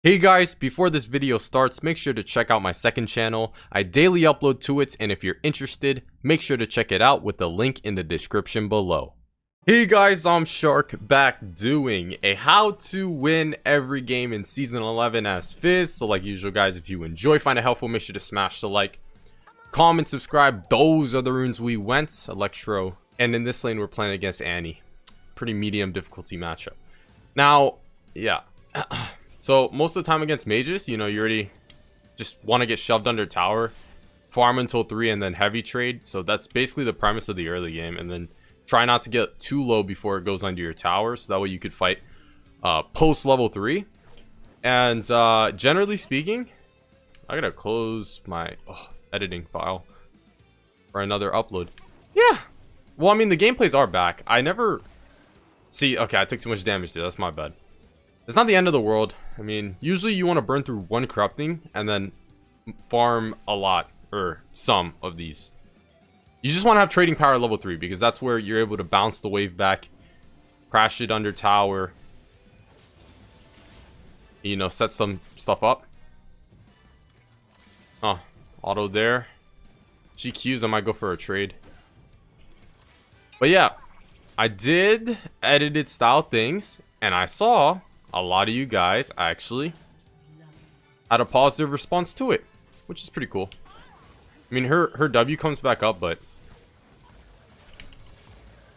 Hey guys, before this video starts, make sure to check out my second channel. I daily upload to it, and if you're interested, make sure to check it out with the link in the description below. Hey guys, I'm Shark, back doing a how to win every game in Season 11 as FIZZ. So like usual guys, if you enjoy, find it helpful, make sure to smash the like, comment, subscribe. Those are the runes we went, Electro. And in this lane, we're playing against Annie. Pretty medium difficulty matchup. Now, yeah. So most of the time against mages, you know, you already just want to get shoved under tower, farm until 3, and then heavy trade. So that's basically the premise of the early game. And then try not to get too low before it goes under your tower, so that way you could fight post level 3. And generally speaking, I gotta close my editing file for another upload. Yeah. Well, I mean, the gameplays are back. I never see. Okay, I took too much damage there. That's my bad. It's not the end of the world. I mean, usually you want to burn through one corrupting and then farm a lot or some of these. You just want to have trading power level 3 because that's where you're able to bounce the wave back, crash it under tower, you know, set some stuff up. Oh, auto there. GQs, I might go for a trade. But yeah, I did edited style things, and I saw a lot of you guys actually had a positive response to it, which is pretty cool. I mean, her W comes back up, but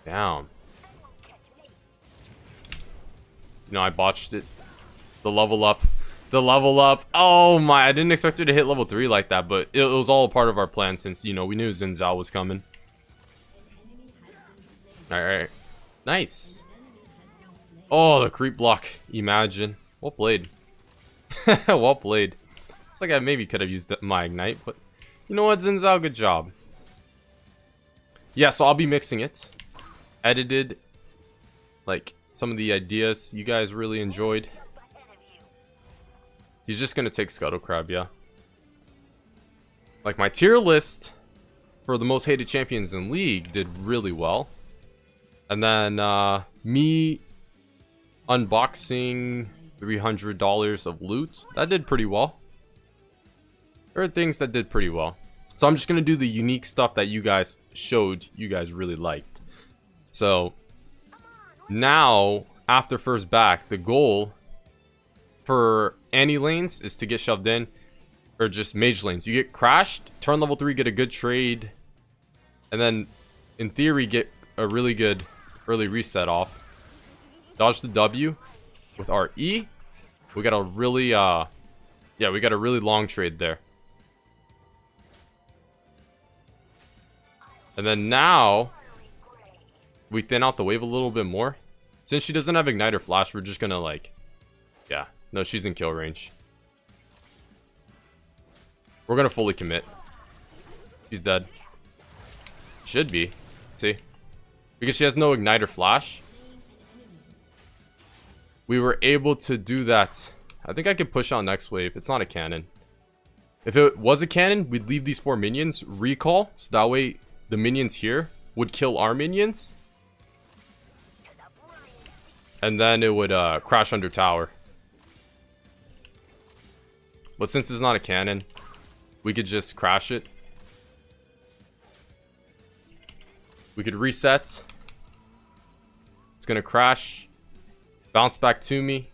down. You know, I botched it. The level up. The level up. Oh my, I didn't expect her to hit level 3 like that, but it was all part of our plan since, you know, we knew Xin Zhao was coming. Alright. Nice. Oh, the creep block. Imagine. Well played. Well played. It's like I maybe could have used my ignite, but you know what, Xin Zhao, good job. Yeah, so I'll be mixing it. Edited, like, some of the ideas you guys really enjoyed. He's just gonna take Scuttle Crab, yeah. Like, my tier list for the most hated champions in League did really well. And then, me unboxing $300 of loot, that did pretty well. There are things that did pretty well. So I'm just gonna do the unique stuff that you guys showed you guys really liked. So now, after first back, the goal for Annie lanes is to get shoved in, or just mage lanes. You get crashed, turn level 3, get a good trade, and then in theory get a really good early reset off. Dodge the W with our E. We got a really yeah, we got a really long trade there. And then now we thin out the wave a little bit more. Since she doesn't have ignite or flash, we're just gonna like, yeah, no, she's in kill range. We're gonna fully commit. She's dead. Should be. See? Because she has no ignite or flash, we were able to do that. I think I could push on next wave. It's not a cannon. If it was a cannon, we'd leave these 4 minions, recall, so that way the minions here would kill our minions. And then it would crash under tower. But since it's not a cannon, we could just crash it. We could reset. It's gonna crash. Bounce back to me.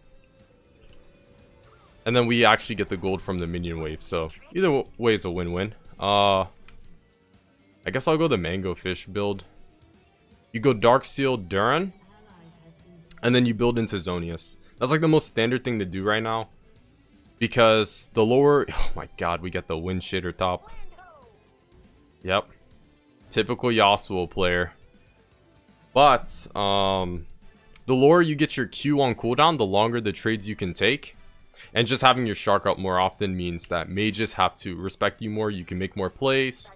And then we actually get the gold from the minion wave. So either way is a win-win. I guess I'll go the mango fish build. You go Dark Seal Duran, and then you build into Zonius. That's like the most standard thing to do right now. Because the lower... Oh my god, we get the wind shader top. Yep. Typical Yasuo player. But, the lower you get your Q on cooldown, the longer the trades you can take. And just having your shark up more often means that mages have to respect you more. You can make more plays.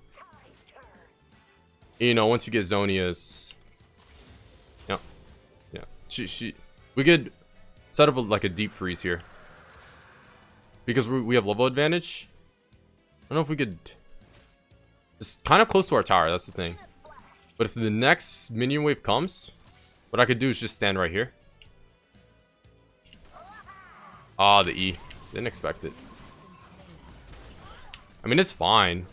You know, once you get Zonia's... Yeah. Yeah. We could set up like a deep freeze here. Because we have level advantage. I don't know if we could... It's kind of close to our tower, that's the thing. But if the next minion wave comes, what I could do is just stand right here. Ah, the E. Didn't expect it. I mean, it's fine.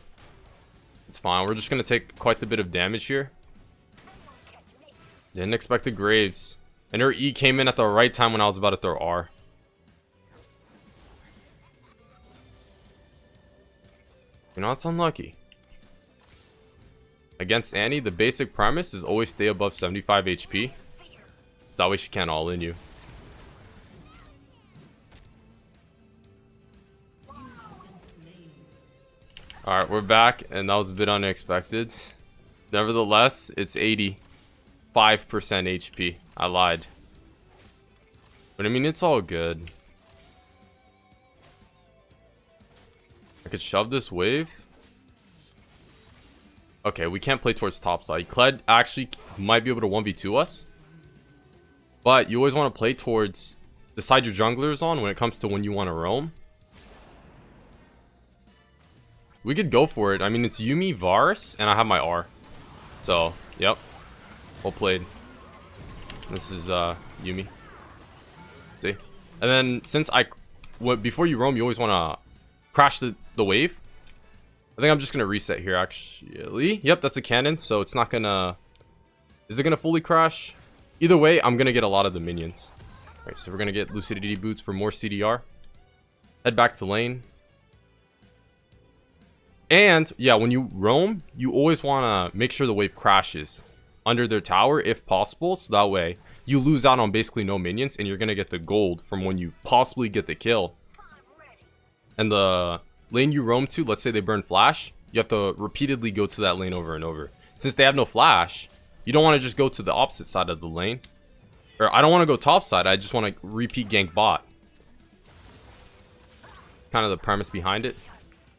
It's fine. We're just gonna take quite a bit of damage here. Didn't expect the Graves. And her E came in at the right time when I was about to throw R. You know, it's unlucky. Against Annie, the basic premise is always stay above 75 HP. So that way she can't all in you. Alright, we're back, and that was a bit unexpected. Nevertheless, it's 85% HP. I lied. But I mean, it's all good. I could shove this wave. Okay, we can't play towards top side. Kled actually might be able to 1v2 us. But you always want to play towards the side your jungler is on when it comes to when you want to roam. We could go for it. I mean, it's Yuumi, Varus, and I have my R. So, yep. Well played. This is Yuumi. See? And then since before you roam, you always want to crash the wave. I think I'm just going to reset here, actually. Yep, that's a cannon, so it's not going to... Is it going to fully crash? Either way, I'm going to get a lot of the minions. Alright, so we're going to get Lucidity Boots for more CDR. Head back to lane. And, yeah, when you roam, you always want to make sure the wave crashes under their tower, if possible. So that way, you lose out on basically no minions, and you're going to get the gold from when you possibly get the kill. And the lane you roam to, let's say they burn flash, you have to repeatedly go to that lane over and over. Since they have no flash, you don't want to just go to the opposite side of the lane. Or, I don't want to go top side, I just want to repeat gank bot. Kind of the premise behind it.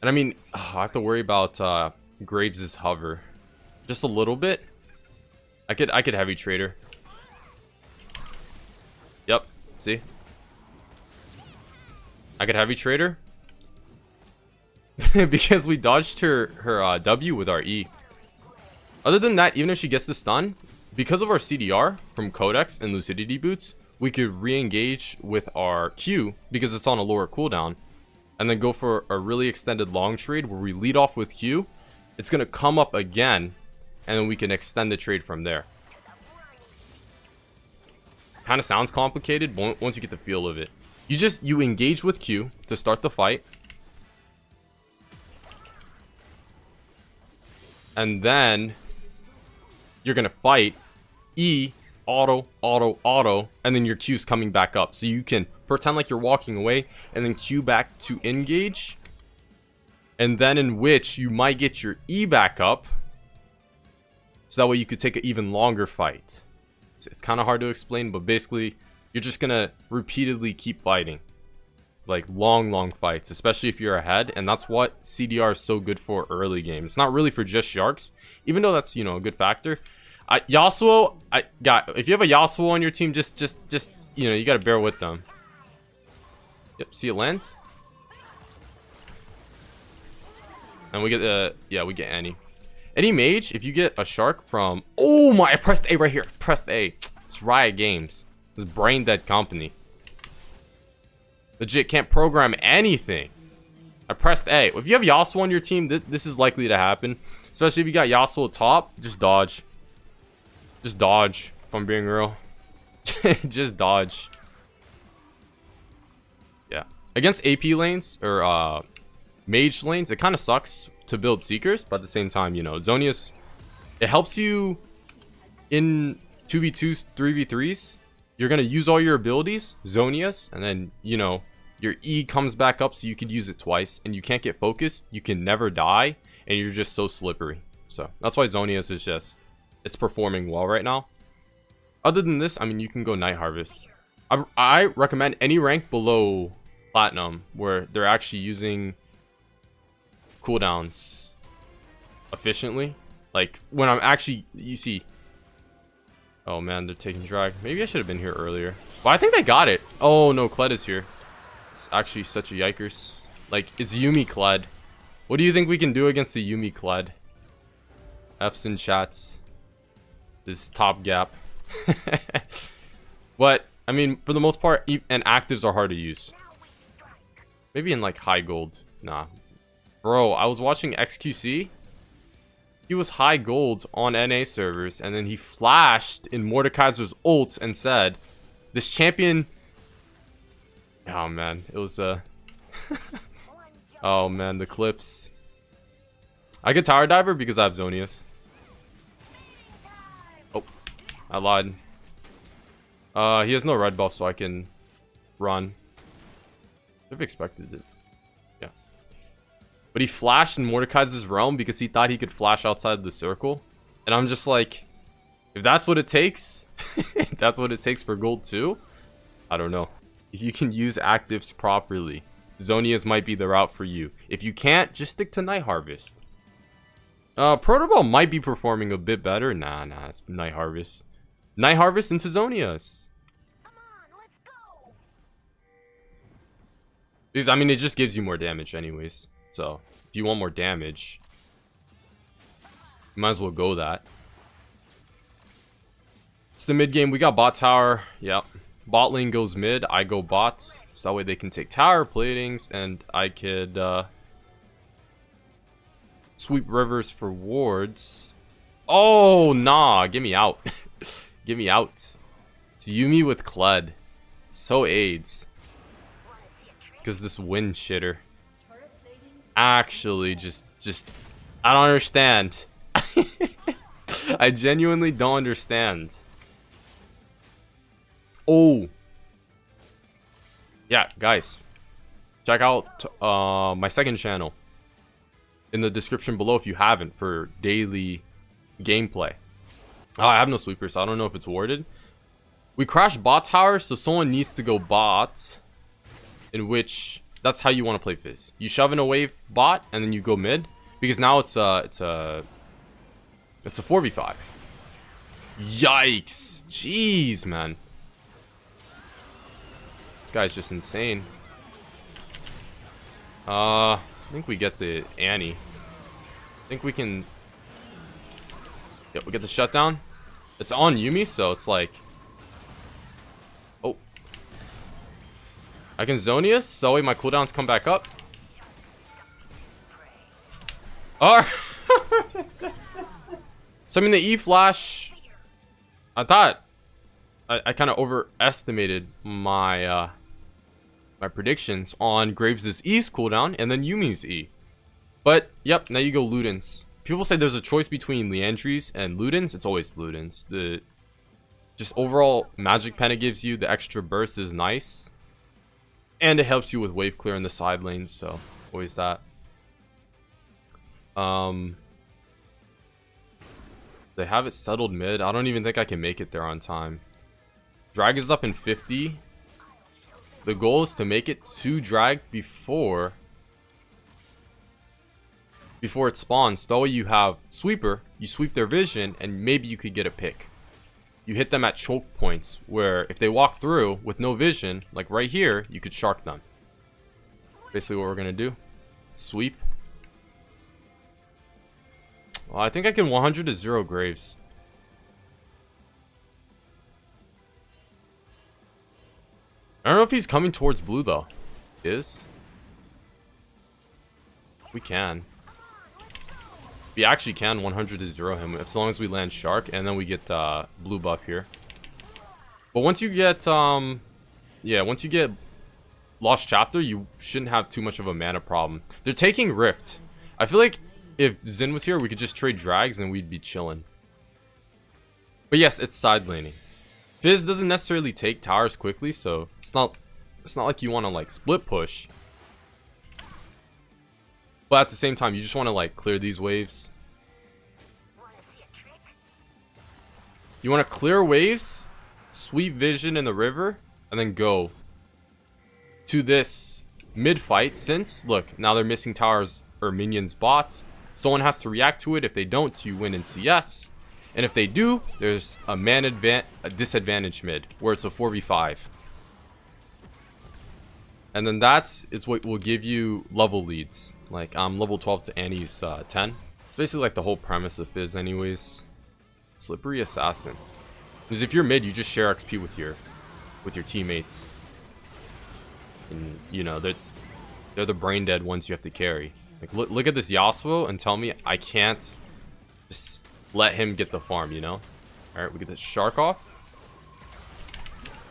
And I mean, I have to worry about Graves' hover. Just a little bit. I could heavy trader. Yep, see? I could heavy trader. Because we dodged her W with our E. Other than that, even if she gets the stun, because of our CDR from Codex and Lucidity Boots, we could re-engage with our Q because it's on a lower cooldown. And then go for a really extended long trade where we lead off with Q. It's going to come up again, and then we can extend the trade from there. Kind of sounds complicated, but once you get the feel of it. You engage with Q to start the fight. And then you're going to fight E, auto, and then your Q's coming back up. So you can pretend like you're walking away and then Q back to engage. And then in which you might get your E back up. So that way you could take an even longer fight. It's kind of hard to explain, but basically you're just going to repeatedly keep fighting. Like long fights, especially if you're ahead. And that's what CDR is so good for early game. It's not really for just Sharks, even though that's, you know, a good factor. Yasuo, if you have a Yasuo on your team, just you know, you got to bear with them. Yep, see it lands. And we get we get Annie. Any mage, if you get a shark from... Oh my, I pressed A right here. Pressed A. It's Riot Games. This brain dead company. Legit can't program anything. I pressed A. If you have Yasuo on your team, this is likely to happen. Especially if you got Yasuo top, just dodge. Just dodge, if I'm being real. Just dodge. Yeah. Against AP lanes, or mage lanes, it kind of sucks to build Seekers, but at the same time, you know, Zhonya's, it helps you in 2v2s, 3v3s. You're going to use all your abilities, Zhonya's, and then, you know, your E comes back up so you could use it twice, and you can't get focused, you can never die, and you're just so slippery. So, that's why Zhonya's is just, it's performing well right now. Other than this, I mean, you can go Night Harvest. I recommend any rank below Platinum, where they're actually using cooldowns efficiently. Like, when I'm actually, you see... Oh man, they're taking drag. Maybe I should have been here earlier. Well, I think they got it. Oh no, Kled is here. It's actually such a yikers. Like, it's Yuumi Kled. What do you think we can do against the Yuumi Kled? F's in chats. This top gap. But, I mean, for the most part, and actives are hard to use. Maybe in like high gold. Nah. Bro, I was watching XQC. He was high gold on NA servers, and then he flashed in Mordekaiser's ult and said, this champion... Oh man, it was oh man, the clips. I get Tower Diver because I have Zonius. Oh, I lied. He has no red buff, so I can run. I've expected it. Yeah. But he flashed in Mordekaiser's realm because he thought he could flash outside the circle. And I'm just like, if that's what it takes, if that's what it takes for gold 2, I don't know. If you can use actives properly, Zonius might be the route for you. If you can't, just stick to Night Harvest. Protoball might be performing a bit better. Nah, it's Night Harvest. Night Harvest into Zonius. Come on, let's go. Because, I mean, it just gives you more damage anyways. So, if you want more damage, you might as well go that. It's the mid game. We got bot tower. Yep. Bot lane goes mid. I go bots. So that way they can take tower platings. And I could sweep rivers for wards. Oh, nah. Get me out. Get me out. It's Yuumi with Kled. So AIDS. Because this wind shitter. Actually, just I don't understand. I genuinely don't understand. Oh. Yeah, guys. Check out my second channel in the description below if you haven't, for daily gameplay. I have no sweeper, so I don't know if it's warded. We crashed bot tower, so someone needs to go bot. In which, that's how you want to play FIZZ. You shove in a wave bot, and then you go mid. Because now it's a 4v5. Yikes. Jeez, man. This guy's just insane. I think we get the Annie. I think we can... Yeah, we get the shutdown. It's on Yuumi, so it's like... Oh. I can Zonius, so that way my cooldowns come back up. Alright. So, I mean, the E-Flash... I thought... I kind of overestimated my... my predictions on Graves' E's cooldown and then Yumi's E. But, yep, now you go Ludens. People say there's a choice between Liandry's and Ludens. It's always Ludens. The just overall magic pen it gives you, the extra burst is nice. And it helps you with wave clear in the side lanes, so always that. They have it settled mid. I don't even think I can make it there on time. Drag is up in 50. The goal is to make it to drag before it spawns. That way you have sweeper, you sweep their vision, and maybe you could get a pick. You hit them at choke points where if they walk through with no vision, like right here, you could shark them. Basically what we're gonna do. Sweep. Well, I think I can 100 to 0 Graves. I don't know if he's coming towards blue though. Is? We can. We actually can 100 to 0 him as long as we land shark and then we get blue buff here. But once you get yeah, once you get Lost Chapter, you shouldn't have too much of a mana problem. They're taking Rift. I feel like if Xin was here, we could just trade drags and we'd be chilling. But yes, it's side laning. FIZZ doesn't necessarily take towers quickly, so it's not like you want to like split push. But at the same time, you just want to like clear these waves. You want to clear waves, sweep vision in the river, and then go to this mid fight. Since look, now they're missing towers or minions bots. Someone has to react to it. If they don't, you win in CS. And if they do, there's a disadvantage mid where it's a 4v5. And then that's what will give you level leads. Like I'm level 12 to Annie's 10. It's basically like the whole premise of FIZZ anyways. Slippery assassin. Because if you're mid, you just share XP with your teammates. And you know, They're the brain dead ones you have to carry. Like, look at this Yasuo and tell me I can't just let him get the farm, you know? Alright, we get the shark off.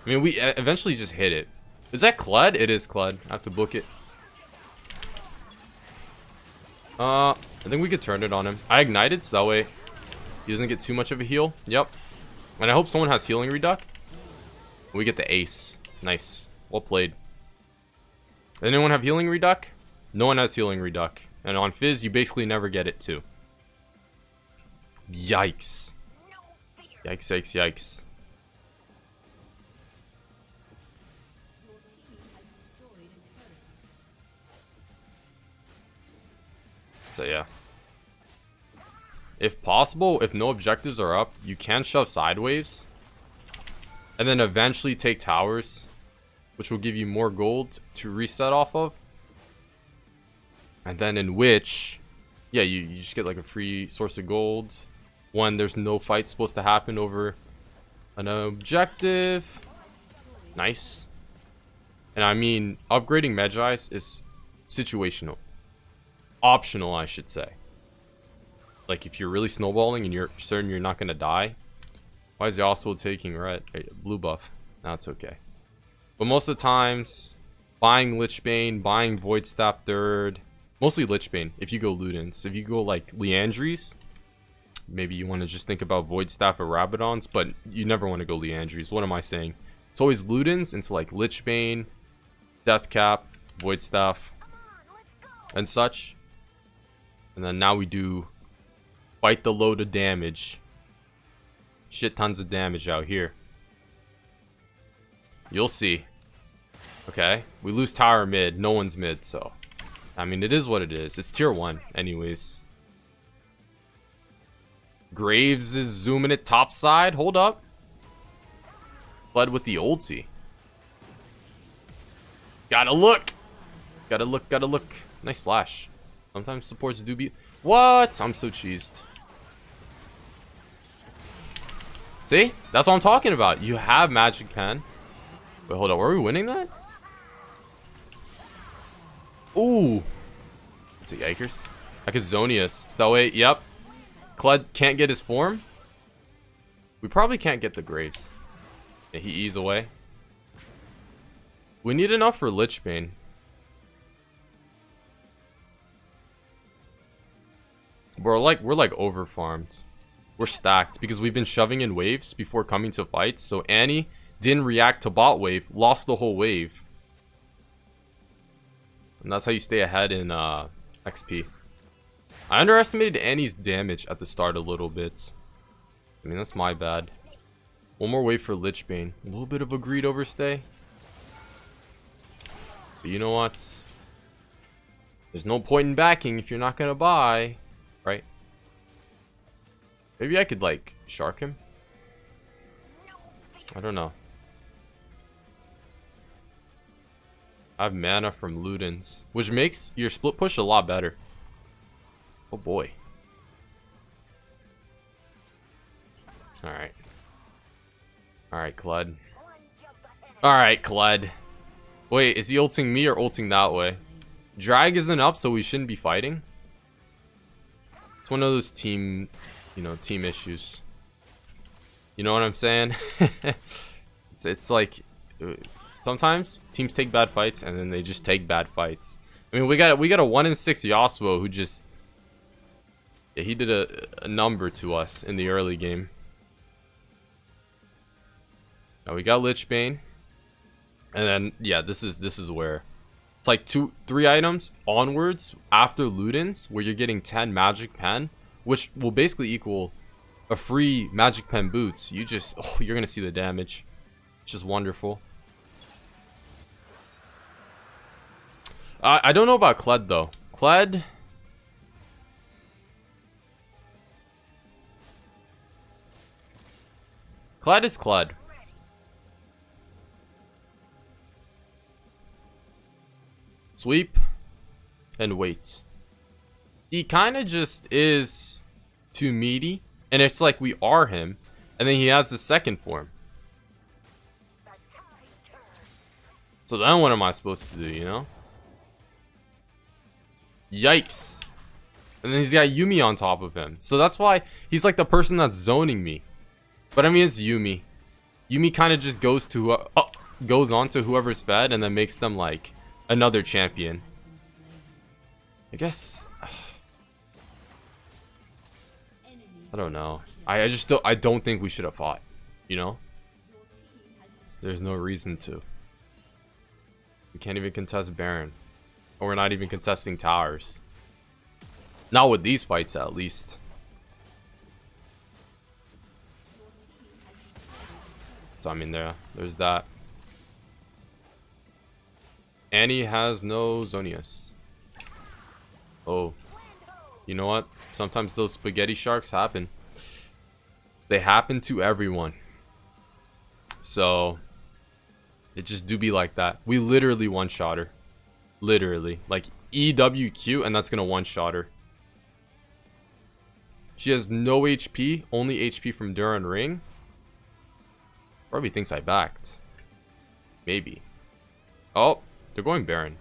I mean, we eventually just hit it. Is that Kled? It is Kled. I have to book it. I think we could turn it on him. I ignited, so that way he doesn't get too much of a heal. Yep. And I hope someone has healing reduc. We get the ace. Nice. Well played. Anyone have healing reduc? No one has healing reduc. And on FIZZ, you basically never get it too. Yikes. Yikes, yikes, yikes. So yeah. If possible, if no objectives are up, you can shove sideways. And then eventually take towers, which will give you more gold to reset off of. And then in which, yeah, you just get like a free source of gold when there's no fight supposed to happen over an objective. Nice. And I mean, upgrading Medjai's is situational. Optional, I should say. Like, if you're really snowballing and you're certain you're not going to die. Why is Yasuo taking red? Blue buff. That's okay. But most of the times, buying Lichbane, buying Void Staff third. Mostly Lichbane, if you go Ludens. If you go, like, Liandry's, maybe you want to just think about Void Staff or Rabadons, but you never want to go Liandry's. What am I saying? It's always Ludens into, like, Lichbane, Deathcap, Void Staff, and such. And then now we do fight the load of damage. Shit tons of damage out here. You'll see. Okay, we lose tower mid. No one's mid, so I mean, it is what it is. It's tier 1 anyways. Graves is zooming it top side. Hold up. Fled with the ulti. Gotta look. Gotta look, gotta look. Nice flash. Sometimes supports do be... What? I'm so cheesed. See? That's what I'm talking about. You have Magic Pen. Wait, hold on. Were we winning that? Ooh. It's a Yikers. I could Zonius. So that way, yep. Kled can't get his form. We probably can't get the Graves. Yeah, he ease away. We need enough for Lichbane. We're like over farmed. We're stacked because we've been shoving in waves before coming to fights. So Annie didn't react to bot wave, lost the whole wave. And that's how you stay ahead in XP. I underestimated Annie's damage at the start a little bit. I mean, that's my bad. One more wave for Lichbane. A little bit of a greed overstay. But you know what? There's no point in backing if you're not gonna buy. Right? Maybe I could, like, shark him? I don't know. I have mana from Ludens, which makes your split push a lot better. Oh boy. Alright. Alright, Kled. Alright, Kled. Wait, is he ulting me or ulting that way? Drag isn't up, so we shouldn't be fighting. It's one of those team, you know, team issues. You know what I'm saying? it's like sometimes teams take bad fights and then they just take bad fights. I mean, we got a 1-in-6 Yasuo who just, yeah, he did a number to us in the early game. Now we got Lichbane, and then yeah, this is where it's like 2-3 items onwards after Ludens where you're getting 10 Magic Pen, which will basically equal a free Magic Pen boots. You just, oh, you're gonna see the damage. It's just wonderful. I don't know about Kled though. Kled. Kled is Kled. Sweep and wait. He kind of just is too meaty, and it's like we are him, and then he has the second form. So then what am I supposed to do, you know? Yikes. And then he's got Yumi on top of him. So that's why he's like the person that's zoning me. But I mean, it's Yumi. Yumi kind of just goes on to whoever's fed and then makes them like another champion. I guess. I don't know. I don't think we should have fought. You know? There's no reason to. We can't even contest Baron. Or we're not even contesting towers. Not with these fights, at least. So, I mean, there's that. Annie has no Zonius. Oh. You know what? Sometimes those spaghetti sharks happen. They happen to everyone. So, it just do be like that. We literally one-shot her. Literally. Like, EWQ, and that's gonna one-shot her. She has no HP, only HP from Duran Ring. Probably thinks I backed. Maybe. Oh, they're going Baron.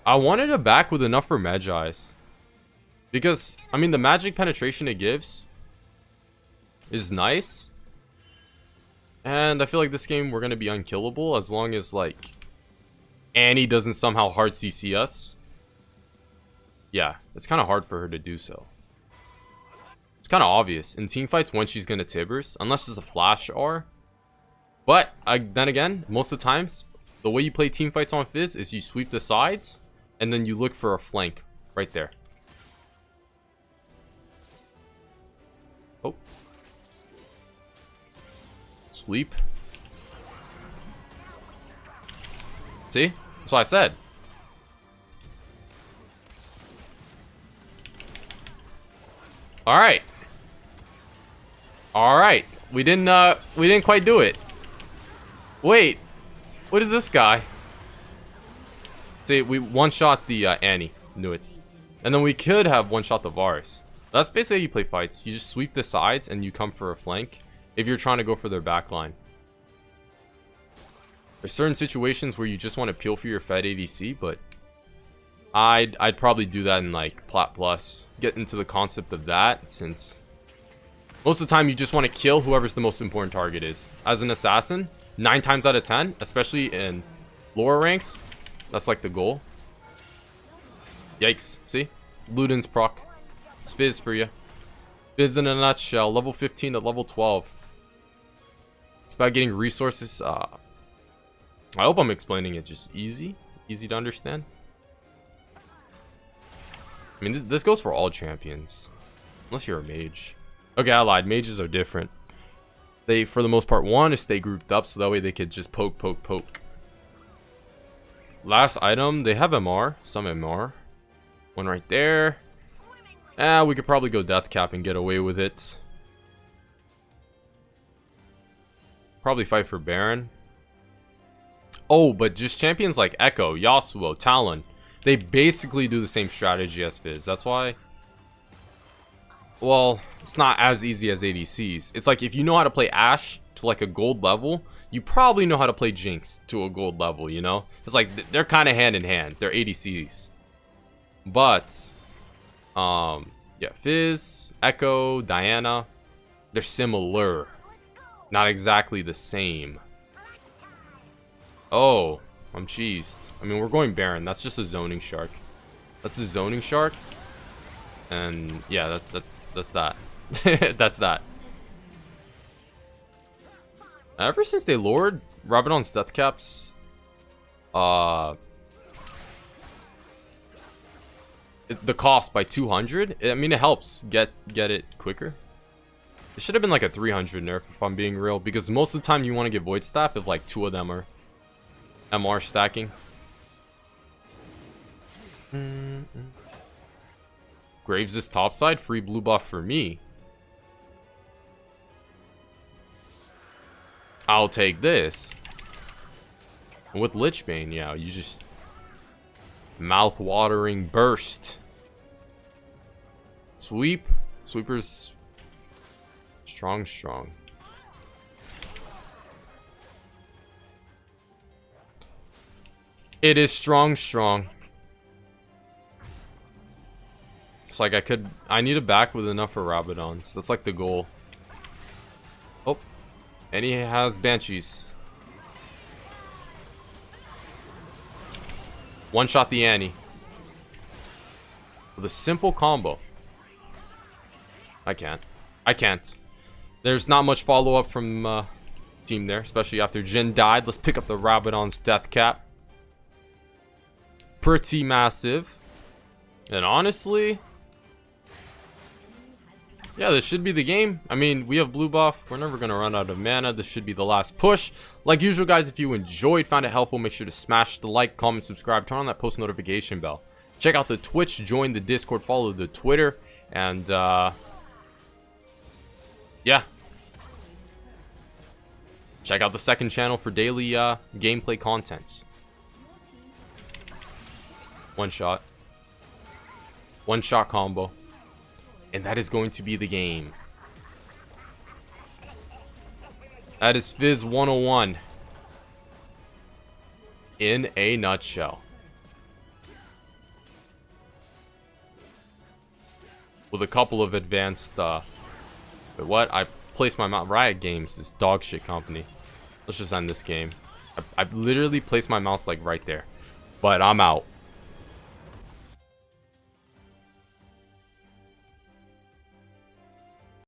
I wanted to back with enough for Magi's. Because, I mean, the magic penetration it gives is nice. And I feel like this game we're going to be unkillable as long as, like, Annie doesn't somehow hard CC us. Yeah, it's kind of hard for her to do so. It's kind of obvious. In team fights, when she's going to Tibbers, unless it's a flash R. But, then again, most of the times, the way you play team fights on FIZZ is you sweep the sides, and then you look for a flank right there. Oh. Sweep. See? That's what I said. Alright. Alright. We didn't quite do it. Wait. What is this guy? See, we one-shot the Annie. Knew it. And then we could have one-shot the Varus. That's basically how you play fights. You just sweep the sides and you come for a flank if you're trying to go for their backline. There's certain situations where you just want to peel for your Fed ADC, but I'd probably do that in like Plat Plus. Get into the concept of that, since most of the time you just want to kill whoever's the most important target is. As an assassin, 9 times out of 10, especially in lower ranks, that's like the goal. Yikes. See? Luden's proc. It's FIZZ for you. FIZZ in a nutshell. Level 15 to level 12. It's about getting resources. I hope I'm explaining it just easy. Easy to understand. I mean, this goes for all champions. Unless you're a mage. Okay, I lied. Mages are different. They, for the most part, want to stay grouped up so that way they could just poke, poke, poke. Last item, they have MR. Some MR. One right there. We could probably go death cap and get away with it. Probably fight for Baron. Oh, but just champions like Echo, Yasuo, Talon, they basically do the same strategy as FIZZ. That's why, well, it's not as easy as ADCs. It's like if you know how to play Ashe to like a gold level, you probably know how to play Jinx to a gold level, you know? It's like they're kind of hand in hand. They're ADCs. But, yeah, FIZZ, Echo, Diana, they're similar. Not exactly the same. Oh, I'm cheesed. I mean, we're going Baron. That's just a zoning shark. That's a zoning shark. And yeah, that's that. That's that. Ever since they lowered Rabadon's death caps, the cost by 200. I mean, it helps get it quicker. It should have been like a 300 nerf if I'm being real, because most of the time you want to get Void Staff if like 2 of them are MR stacking. Graves is topside, free blue buff for me. I'll take this. And with Lichbane, yeah, you just mouth-watering burst. Sweep. Sweeper's strong, strong. It is strong, strong. It's like I need a back with enough for Rabadons. That's like the goal. Oh, and he has Banshees. One shot the Annie. With a simple combo. I can't. There's not much follow-up from team there, especially after Jin died. Let's pick up the Rabadon's death cap. Pretty massive. And honestly, yeah, this should be the game. I mean, we have blue buff. We're never going to run out of mana. This should be the last push. Like usual, guys, if you enjoyed, found it helpful, make sure to smash the like, comment, subscribe, turn on that post notification bell. Check out the Twitch, join the Discord, follow the Twitter, and yeah. Check out the second channel for daily gameplay contents. One shot combo. And that is going to be the game. That is FIZZ 101 in a nutshell. With a couple of advanced but what? I placed my mouse. Riot Games, this dog shit company. Let's just end this game. I literally placed my mouse like right there. But I'm out.